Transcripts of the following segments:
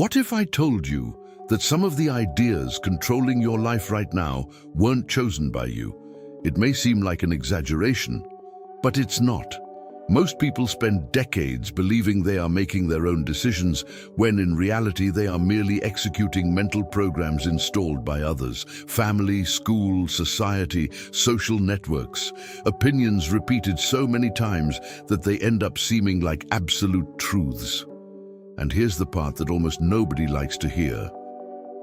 What if I told you that some of the ideas controlling your life right now weren't chosen by you? It may seem like an exaggeration, but it's not. Most people spend decades believing they are making their own decisions, when in reality they are merely executing mental programs installed by others: family, school, society, social networks, opinions repeated so many times that they end up seeming like absolute truths. And here's the part that almost nobody likes to hear.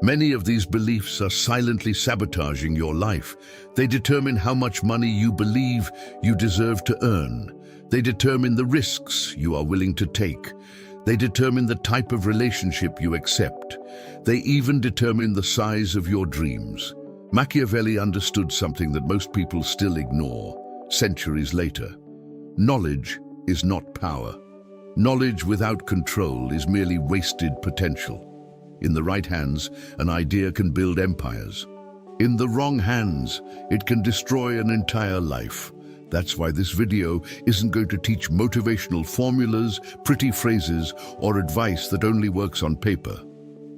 Many of these beliefs are silently sabotaging your life. They determine how much money you believe you deserve to earn. They determine the risks you are willing to take. They determine the type of relationship you accept. They even determine the size of your dreams. Machiavelli understood something that most people still ignore, centuries later. Knowledge is not power. Knowledge without control is merely wasted potential. In the right hands, an idea can build empires. In the wrong hands, it can destroy an entire life. That's why this video isn't going to teach motivational formulas, pretty phrases, or advice that only works on paper.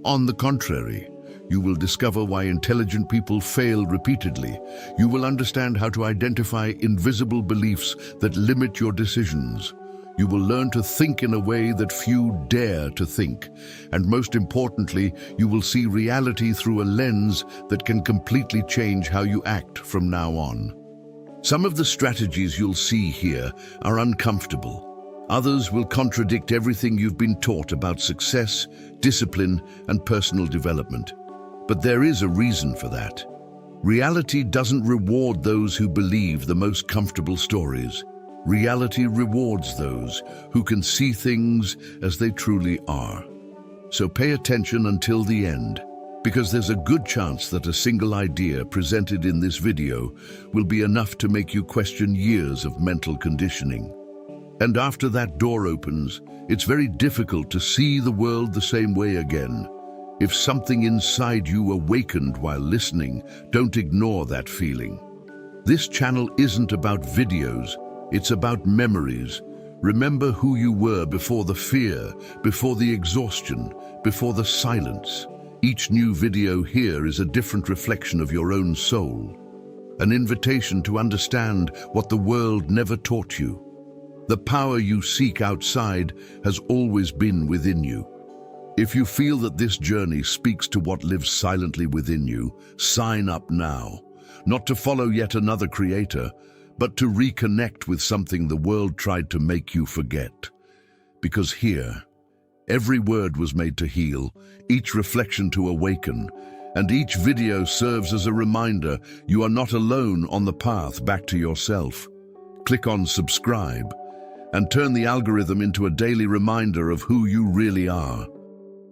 On the contrary, you will discover why intelligent people fail repeatedly. You will understand how to identify invisible beliefs that limit your decisions. You will learn to think in a way that few dare to think. And most importantly, you will see reality through a lens that can completely change how you act from now on. Some of the strategies you'll see here are uncomfortable. Others will contradict everything you've been taught about success, discipline, and personal development. But there is a reason for that. Reality doesn't reward those who believe the most comfortable stories. Reality rewards those who can see things as they truly are. So pay attention until the end, because there's a good chance that a single idea presented in this video will be enough to make you question years of mental conditioning. And after that door opens, it's very difficult to see the world the same way again. If something inside you awakened while listening, don't ignore that feeling. This channel isn't about videos. It's about memories. Remember who you were before the fear, before the exhaustion, before the silence. Each new video here is a different reflection of your own soul. An invitation to understand what the world never taught you. The power you seek outside has always been within you. If you feel that this journey speaks to what lives silently within you, sign up now. Not to follow yet another creator, but to reconnect with something the world tried to make you forget. Because here, every word was made to heal, each reflection to awaken, and each video serves as a reminder you are not alone on the path back to yourself. Click on subscribe and turn the algorithm into a daily reminder of who you really are.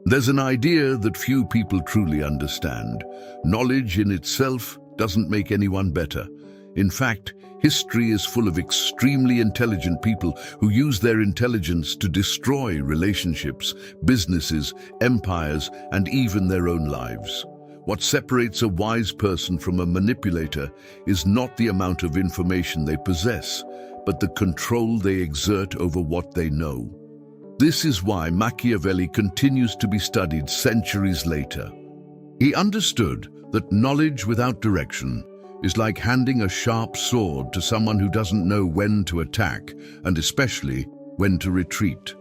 There's an idea that few people truly understand. Knowledge in itself doesn't make anyone better. In fact, history is full of extremely intelligent people who use their intelligence to destroy relationships, businesses, empires, and even their own lives. What separates a wise person from a manipulator is not the amount of information they possess, but the control they exert over what they know. This is why Machiavelli continues to be studied centuries later. He understood that knowledge without direction is like handing a sharp sword to someone who doesn't know when to attack, and especially when to retreat.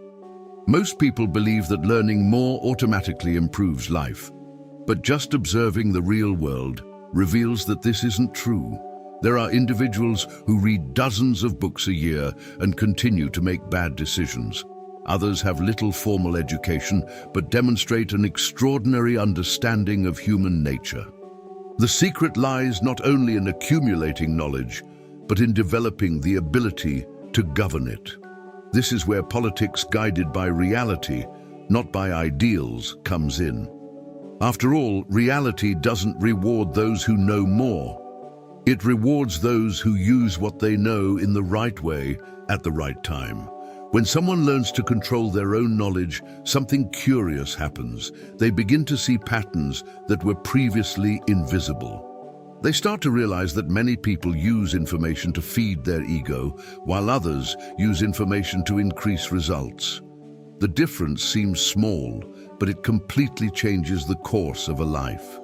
Most people believe that learning more automatically improves life, but just observing the real world reveals that this isn't true. There are individuals who read dozens of books a year and continue to make bad decisions. Others have little formal education, but demonstrate an extraordinary understanding of human nature. The secret lies not only in accumulating knowledge, but in developing the ability to govern it. This is where politics guided by reality, not by ideals, comes in. After all, reality doesn't reward those who know more. It rewards those who use what they know in the right way at the right time. When someone learns to control their own knowledge, something curious happens. They begin to see patterns that were previously invisible. They start to realize that many people use information to feed their ego, while others use information to increase results. The difference seems small, but it completely changes the course of a life.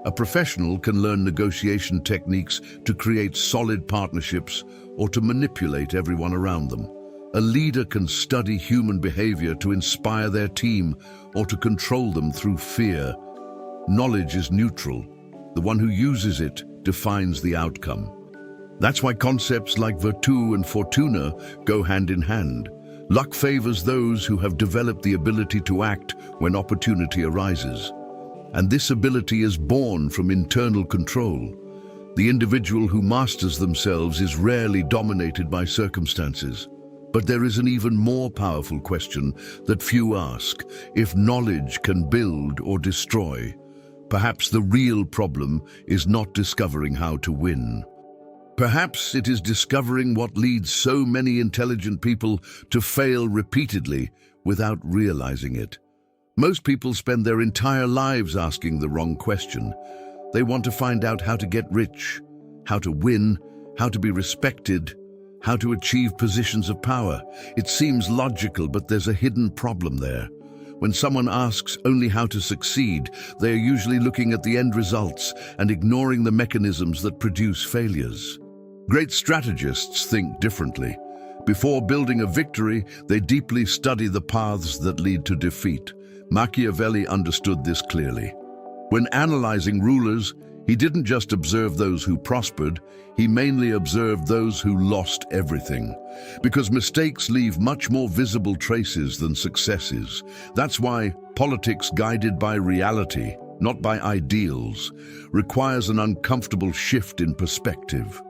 A professional can learn negotiation techniques to create solid partnerships or to manipulate everyone around them. A leader can study human behavior to inspire their team or to control them through fear. Knowledge is neutral. The one who uses it defines the outcome. That's why concepts like virtù and fortuna go hand in hand. Luck favors those who have developed the ability to act when opportunity arises. And this ability is born from internal control. The individual who masters themselves is rarely dominated by circumstances. But there is an even more powerful question that few ask: if knowledge can build or destroy. Perhaps the real problem is not discovering how to win. Perhaps it is discovering what leads so many intelligent people to fail repeatedly without realizing it. Most people spend their entire lives asking the wrong question. They want to find out how to get rich, how to win, how to be respected, how to achieve positions of power. It seems logical, but there's a hidden problem there. When someone asks only how to succeed, they are usually looking at the end results and ignoring the mechanisms that produce failures. Great strategists think differently. Before building a victory, they deeply study the paths that lead to defeat. Machiavelli understood this clearly. When analyzing rulers, he didn't just observe those who prospered, he mainly observed those who lost everything. Because mistakes leave much more visible traces than successes. That's why politics guided by reality, not by ideals, requires an uncomfortable shift in perspective.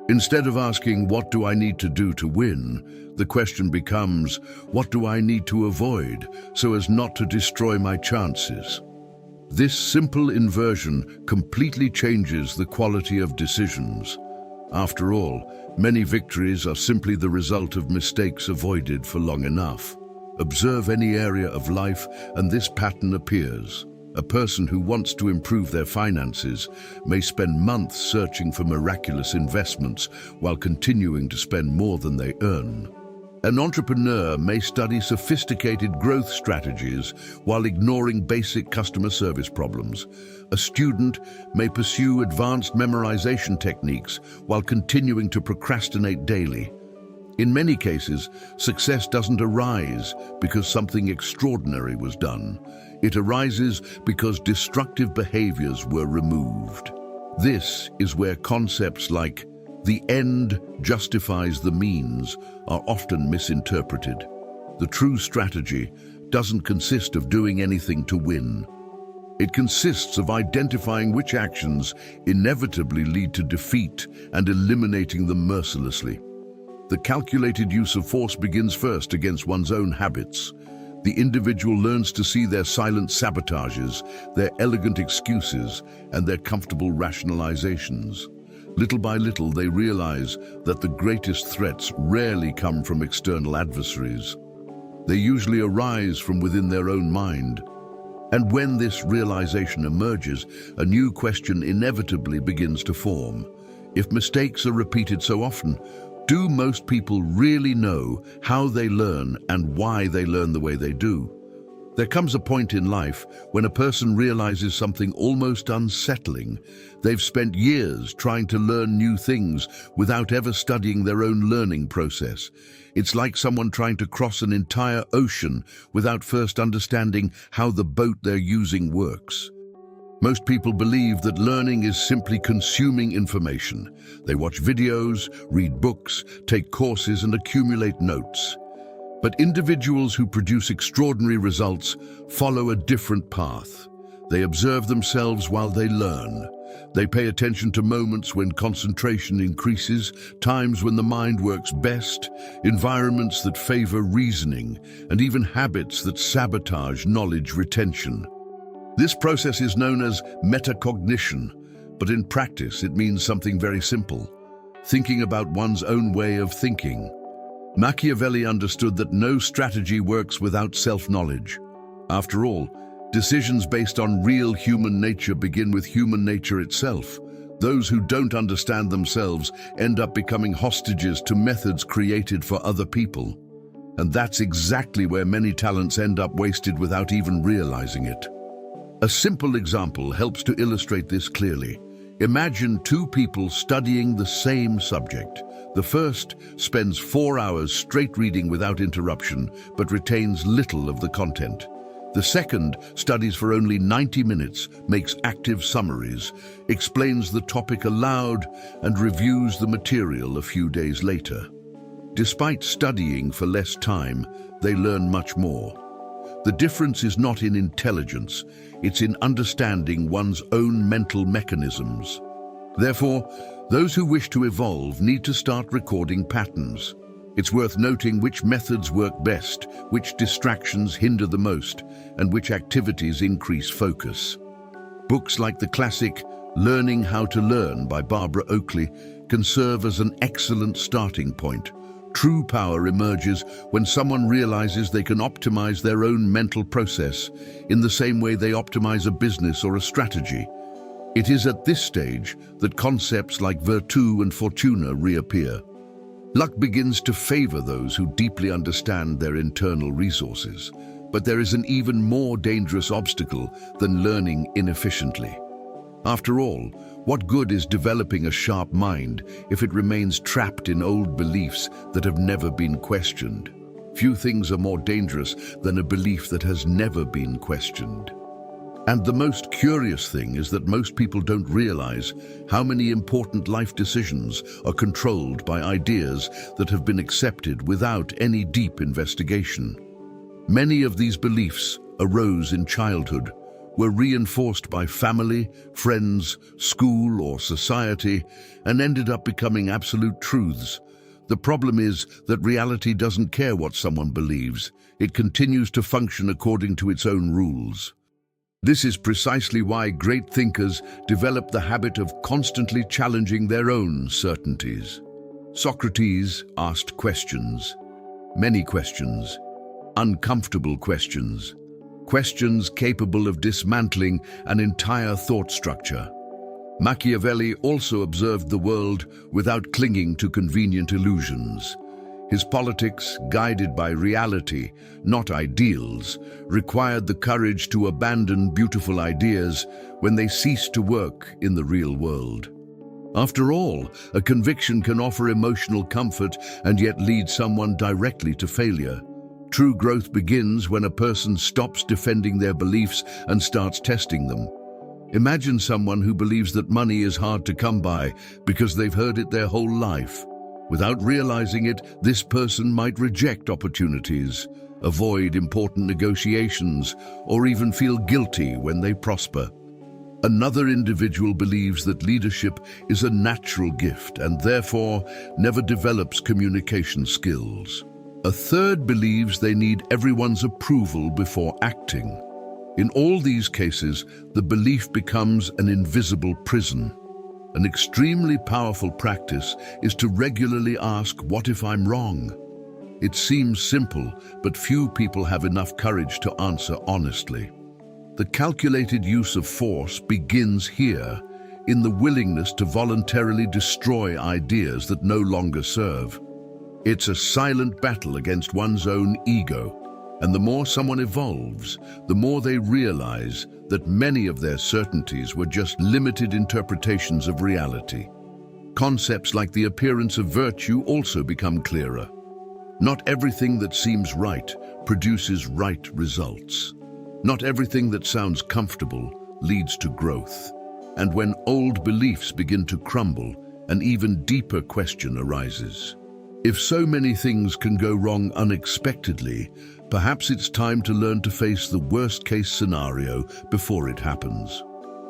Instead of asking, what do I need to do to win, the question becomes, what do I need to avoid so as not to destroy my chances? This simple inversion completely changes the quality of decisions. After all, many victories are simply the result of mistakes avoided for long enough. Observe any area of life and this pattern appears. A person who wants to improve their finances may spend months searching for miraculous investments while continuing to spend more than they earn. An entrepreneur may study sophisticated growth strategies while ignoring basic customer service problems. A student may pursue advanced memorization techniques while continuing to procrastinate daily. In many cases, success doesn't arise because something extraordinary was done. It arises because destructive behaviors were removed. This is where concepts like the end justifies the means are often misinterpreted. The true strategy doesn't consist of doing anything to win. It consists of identifying which actions inevitably lead to defeat and eliminating them mercilessly. The calculated use of force begins first against one's own habits. The individual learns to see their silent sabotages, their elegant excuses, and their comfortable rationalizations. Little by little, they realize that the greatest threats rarely come from external adversaries. They usually arise from within their own mind. And when this realization emerges, a new question inevitably begins to form. If mistakes are repeated so often, do most people really know how they learn and why they learn the way they do? There comes a point in life when a person realizes something almost unsettling. They've spent years trying to learn new things without ever studying their own learning process. It's like someone trying to cross an entire ocean without first understanding how the boat they're using works. Most people believe that learning is simply consuming information. They watch videos, read books, take courses, and accumulate notes. But individuals who produce extraordinary results follow a different path. They observe themselves while they learn. They pay attention to moments when concentration increases, times when the mind works best, environments that favor reasoning, and even habits that sabotage knowledge retention. This process is known as metacognition, but in practice it means something very simple: thinking about one's own way of thinking. Machiavelli understood that no strategy works without self-knowledge. After all, decisions based on real human nature begin with human nature itself. Those who don't understand themselves end up becoming hostages to methods created for other people. And that's exactly where many talents end up wasted without even realizing it. A simple example helps to illustrate this clearly. Imagine two people studying the same subject. The first spends 4 hours straight reading without interruption, but retains little of the content. The second studies for only 90 minutes, makes active summaries, explains the topic aloud, and reviews the material a few days later. Despite studying for less time, they learn much more. The difference is not in intelligence, it's in understanding one's own mental mechanisms. Therefore, those who wish to evolve need to start recording patterns. It's worth noting which methods work best, which distractions hinder the most, and which activities increase focus. Books like the classic Learning How to Learn by Barbara Oakley can serve as an excellent starting point. True power emerges when someone realizes they can optimize their own mental process in the same way they optimize a business or a strategy. It is at this stage that concepts like virtù and fortuna reappear. Luck begins to favor those who deeply understand their internal resources. But there is an even more dangerous obstacle than learning inefficiently. After all, what good is developing a sharp mind if it remains trapped in old beliefs that have never been questioned? Few things are more dangerous than a belief that has never been questioned. And the most curious thing is that most people don't realize how many important life decisions are controlled by ideas that have been accepted without any deep investigation. Many of these beliefs arose in childhood, were reinforced by family, friends, school, or society, and ended up becoming absolute truths. The problem is that reality doesn't care what someone believes. It continues to function according to its own rules. This is precisely why great thinkers develop the habit of constantly challenging their own certainties. Socrates asked questions, many questions, uncomfortable questions. Questions capable of dismantling an entire thought structure. Machiavelli also observed the world without clinging to convenient illusions. His politics, guided by reality, not ideals, required the courage to abandon beautiful ideas when they ceased to work in the real world. After all, a conviction can offer emotional comfort and yet lead someone directly to failure. True growth begins when a person stops defending their beliefs and starts testing them. Imagine someone who believes that money is hard to come by because they've heard it their whole life. Without realizing it, this person might reject opportunities, avoid important negotiations, or even feel guilty when they prosper. Another individual believes that leadership is a natural gift and therefore never develops communication skills. A third believes they need everyone's approval before acting. In all these cases, the belief becomes an invisible prison. An extremely powerful practice is to regularly ask, "What if I'm wrong?" It seems simple, but few people have enough courage to answer honestly. The calculated use of force begins here, in the willingness to voluntarily destroy ideas that no longer serve. It's a silent battle against one's own ego, and the more someone evolves, the more they realize that many of their certainties were just limited interpretations of reality. Concepts like the appearance of virtue also become clearer. Not everything that seems right produces right results. Not everything that sounds comfortable leads to growth. And when old beliefs begin to crumble, an even deeper question arises. If so many things can go wrong unexpectedly, perhaps it's time to learn to face the worst-case scenario before it happens.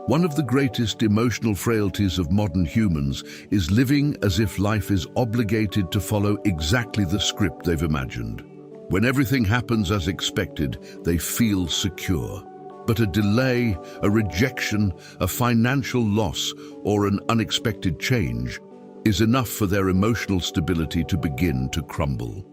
One of the greatest emotional frailties of modern humans is living as if life is obligated to follow exactly the script they've imagined. When everything happens as expected, they feel secure. But a delay, a rejection, a financial loss, or an unexpected change is enough for their emotional stability to begin to crumble.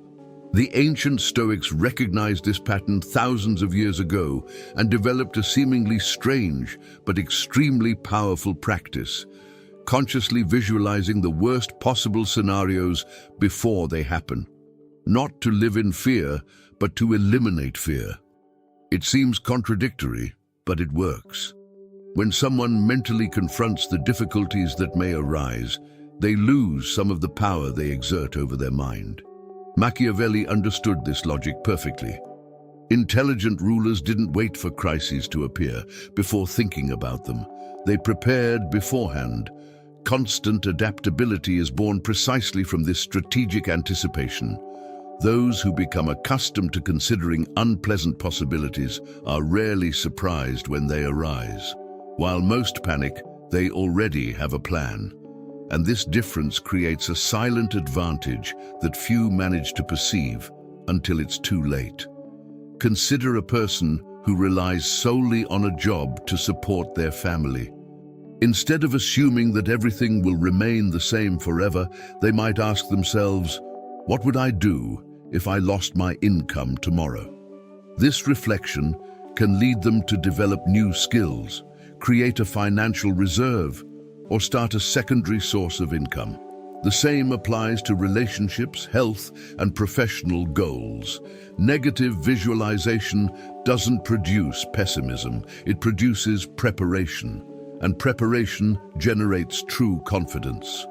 The ancient Stoics recognized this pattern thousands of years ago and developed a seemingly strange but extremely powerful practice, consciously visualizing the worst possible scenarios before they happen. not to live in fear, but to eliminate fear. It seems contradictory, but it works. When someone mentally confronts the difficulties that may arise, they lose some of the power they exert over their mind. Machiavelli understood this logic perfectly. Intelligent rulers didn't wait for crises to appear before thinking about them. They prepared beforehand. Constant adaptability is born precisely from this strategic anticipation. Those who become accustomed to considering unpleasant possibilities are rarely surprised when they arise. While most panic, they already have a plan. And this difference creates a silent advantage that few manage to perceive until it's too late. Consider a person who relies solely on a job to support their family. Instead of assuming that everything will remain the same forever, they might ask themselves, what would I do if I lost my income tomorrow? This reflection can lead them to develop new skills, create a financial reserve, or start a secondary source of income. The same applies to relationships, health, and professional goals. Negative visualization doesn't produce pessimism, it produces preparation, and preparation generates true confidence.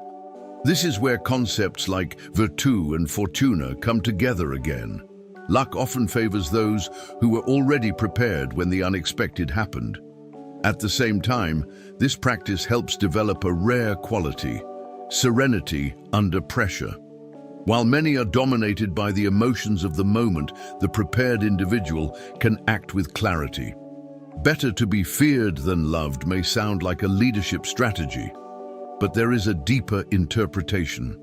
This is where concepts like virtù and fortuna come together again. Luck often favors those who were already prepared when the unexpected happened. At the same time, this practice helps develop a rare quality: serenity under pressure. While many are dominated by the emotions of the moment, the prepared individual can act with clarity. Better to be feared than loved may sound like a leadership strategy, but there is a deeper interpretation.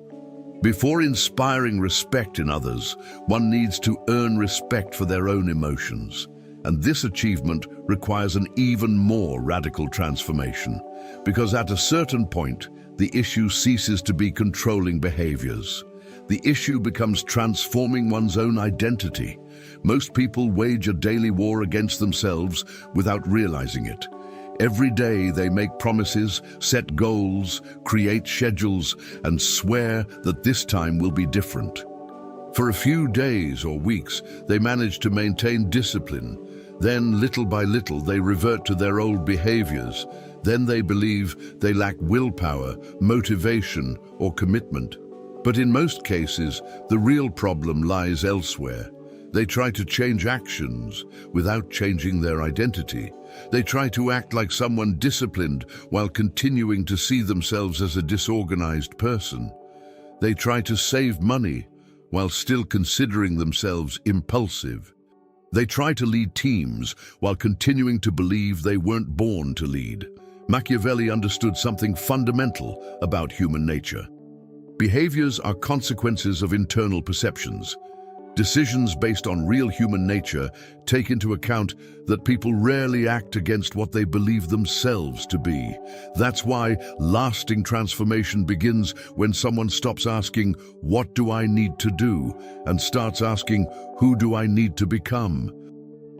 Before inspiring respect in others, one needs to earn respect for their own emotions. And this achievement requires an even more radical transformation, because at a certain point, the issue ceases to be controlling behaviors. The issue becomes transforming one's own identity. Most people wage a daily war against themselves without realizing it. Every day they make promises, set goals, create schedules, and swear that this time will be different. For a few days or weeks, they manage to maintain discipline. Then, little by little, they revert to their old behaviors. Then they believe they lack willpower, motivation, or commitment. But in most cases, the real problem lies elsewhere. They try to change actions without changing their identity. They try to act like someone disciplined while continuing to see themselves as a disorganized person. They try to save money while still considering themselves impulsive. They try to lead teams while continuing to believe they weren't born to lead. Machiavelli understood something fundamental about human nature. Behaviors are consequences of internal perceptions. Decisions based on real human nature take into account that people rarely act against what they believe themselves to be. That's why lasting transformation begins when someone stops asking, "What do I need to do?" and starts asking, "Who do I need to become?"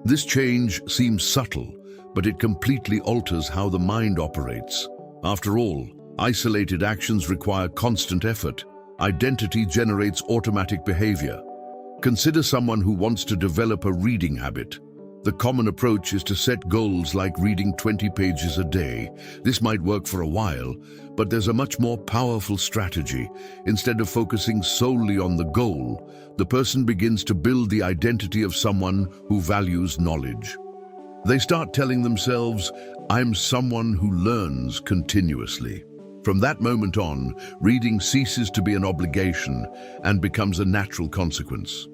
This change seems subtle, but it completely alters how the mind operates. After all, isolated actions require constant effort. Identity generates automatic behavior. Consider someone who wants to develop a reading habit. The common approach is to set goals like reading 20 pages a day. This might work for a while, but there's a much more powerful strategy. Instead of focusing solely on the goal, the person begins to build the identity of someone who values knowledge. They start telling themselves, "I'm someone who learns continuously." From that moment on, reading ceases to be an obligation and becomes a natural consequence.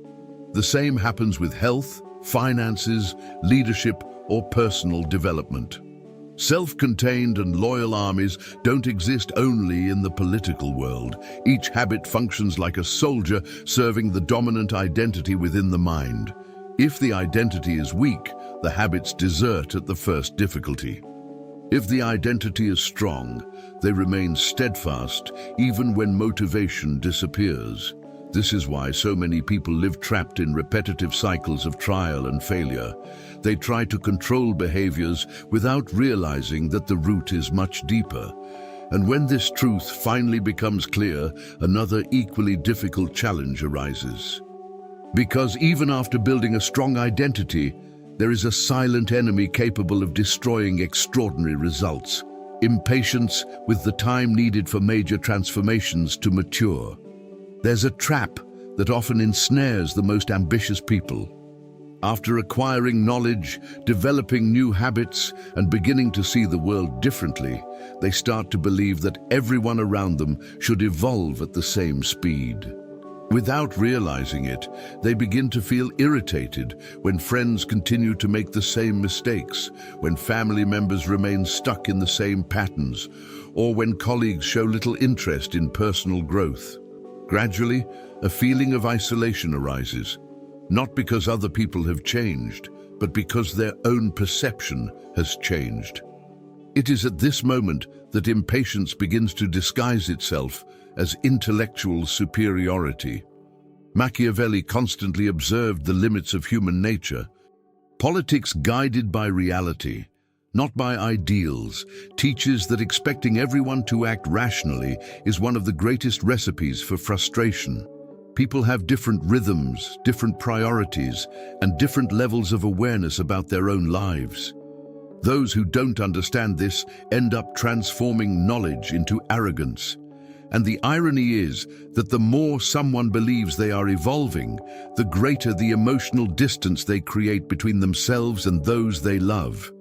The same happens with health, finances, leadership, or personal development. Self-contained and loyal armies don't exist only in the political world. Each habit functions like a soldier serving the dominant identity within the mind. If the identity is weak, the habits desert at the first difficulty. If the identity is strong, they remain steadfast even when motivation disappears. This is why so many people live trapped in repetitive cycles of trial and failure. They try to control behaviors without realizing that the root is much deeper. And when this truth finally becomes clear, another equally difficult challenge arises. Because even after building a strong identity, there is a silent enemy capable of destroying extraordinary results. Impatience with the time needed for major transformations to mature. There's a trap that often ensnares the most ambitious people. After acquiring knowledge, developing new habits, and beginning to see the world differently, they start to believe that everyone around them should evolve at the same speed. Without realizing it, they begin to feel irritated when friends continue to make the same mistakes, when family members remain stuck in the same patterns, or when colleagues show little interest in personal growth. Gradually, a feeling of isolation arises, not because other people have changed, but because their own perception has changed. It is at this moment that impatience begins to disguise itself as intellectual superiority. Machiavelli constantly observed the limits of human nature. Politics guided by reality, not by ideals, teaches that expecting everyone to act rationally is one of the greatest recipes for frustration. People have different rhythms, different priorities, and different levels of awareness about their own lives. Those who don't understand this end up transforming knowledge into arrogance. And the irony is that the more someone believes they are evolving, the greater the emotional distance they create between themselves and those they love.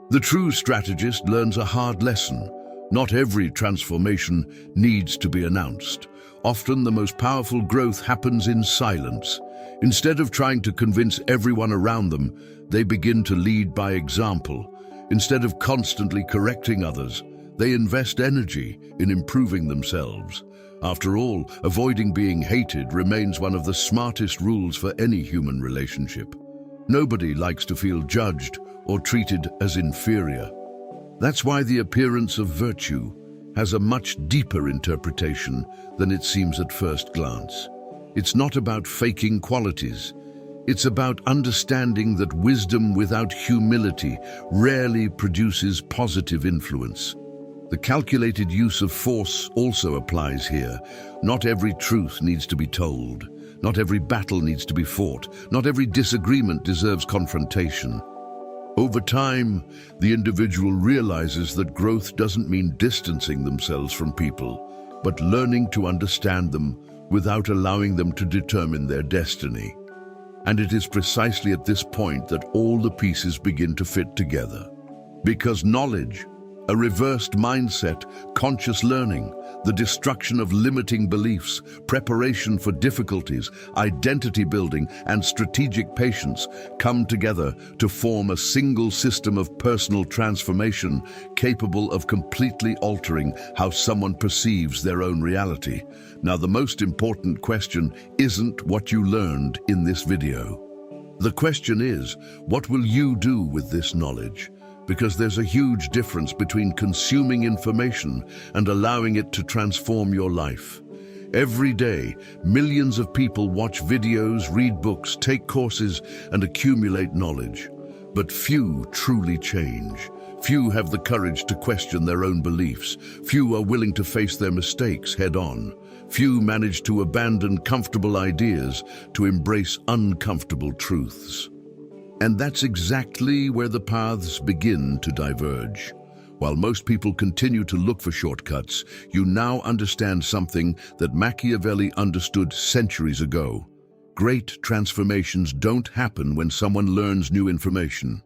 The true strategist learns a hard lesson. Not every transformation needs to be announced. Often the most powerful growth happens in silence. Instead of trying to convince everyone around them, they begin to lead by example. Instead of constantly correcting others, they invest energy in improving themselves. After all, avoiding being hated remains one of the smartest rules for any human relationship. Nobody likes to feel judged or treated as inferior. That's why the appearance of virtue has a much deeper interpretation than it seems at first glance. It's not about faking qualities. It's about understanding that wisdom without humility rarely produces positive influence. The calculated use of force also applies here. Not every truth needs to be told. Not every battle needs to be fought. Not every disagreement deserves confrontation. Over time, the individual realizes that growth doesn't mean distancing themselves from people, but learning to understand them without allowing them to determine their destiny. And it is precisely at this point that all the pieces begin to fit together. Because knowledge, a reversed mindset, conscious learning, the destruction of limiting beliefs, preparation for difficulties, identity building, and strategic patience come together to form a single system of personal transformation capable of completely altering how someone perceives their own reality. Now, the most important question isn't what you learned in this video. The question is, what will you do with this knowledge? Because there's a huge difference between consuming information and allowing it to transform your life. Every day, millions of people watch videos, read books, take courses, and accumulate knowledge. But few truly change. Few have the courage to question their own beliefs. Few are willing to face their mistakes head-on. Few manage to abandon comfortable ideas to embrace uncomfortable truths. And that's exactly where the paths begin to diverge. While most people continue to look for shortcuts, you now understand something that Machiavelli understood centuries ago. Great transformations don't happen when someone learns new information.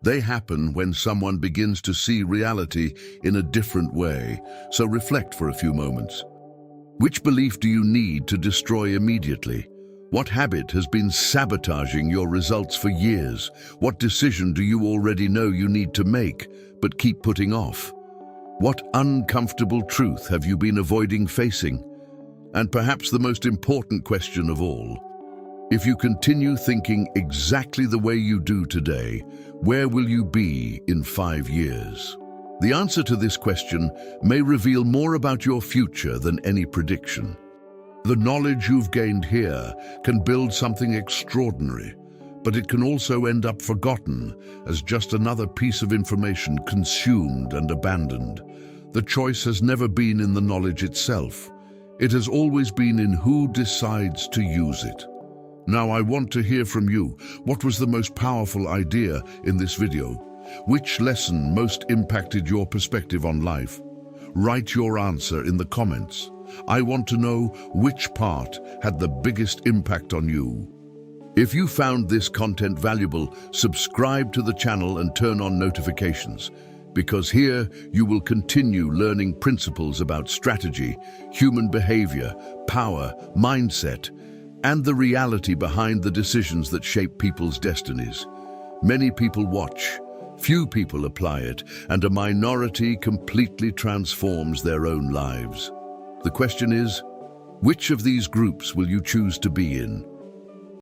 They happen when someone begins to see reality in a different way. So reflect for a few moments. Which belief do you need to destroy immediately? What habit has been sabotaging your results for years? What decision do you already know you need to make, but keep putting off? What uncomfortable truth have you been avoiding facing? And perhaps the most important question of all, if you continue thinking exactly the way you do today, where will you be in 5 years? The answer to this question may reveal more about your future than any prediction. The knowledge you've gained here can build something extraordinary, but it can also end up forgotten as just another piece of information consumed and abandoned. The choice has never been in the knowledge itself. It has always been in who decides to use it. Now I want to hear from you. What was the most powerful idea in this video? Which lesson most impacted your perspective on life? Write your answer in the comments. I want to know which part had the biggest impact on you. If you found this content valuable, subscribe to the channel and turn on notifications, because here you will continue learning principles about strategy, human behavior, power, mindset, and the reality behind the decisions that shape people's destinies. Many people watch, few people apply it, and a minority completely transforms their own lives. The question is, which of these groups will you choose to be in?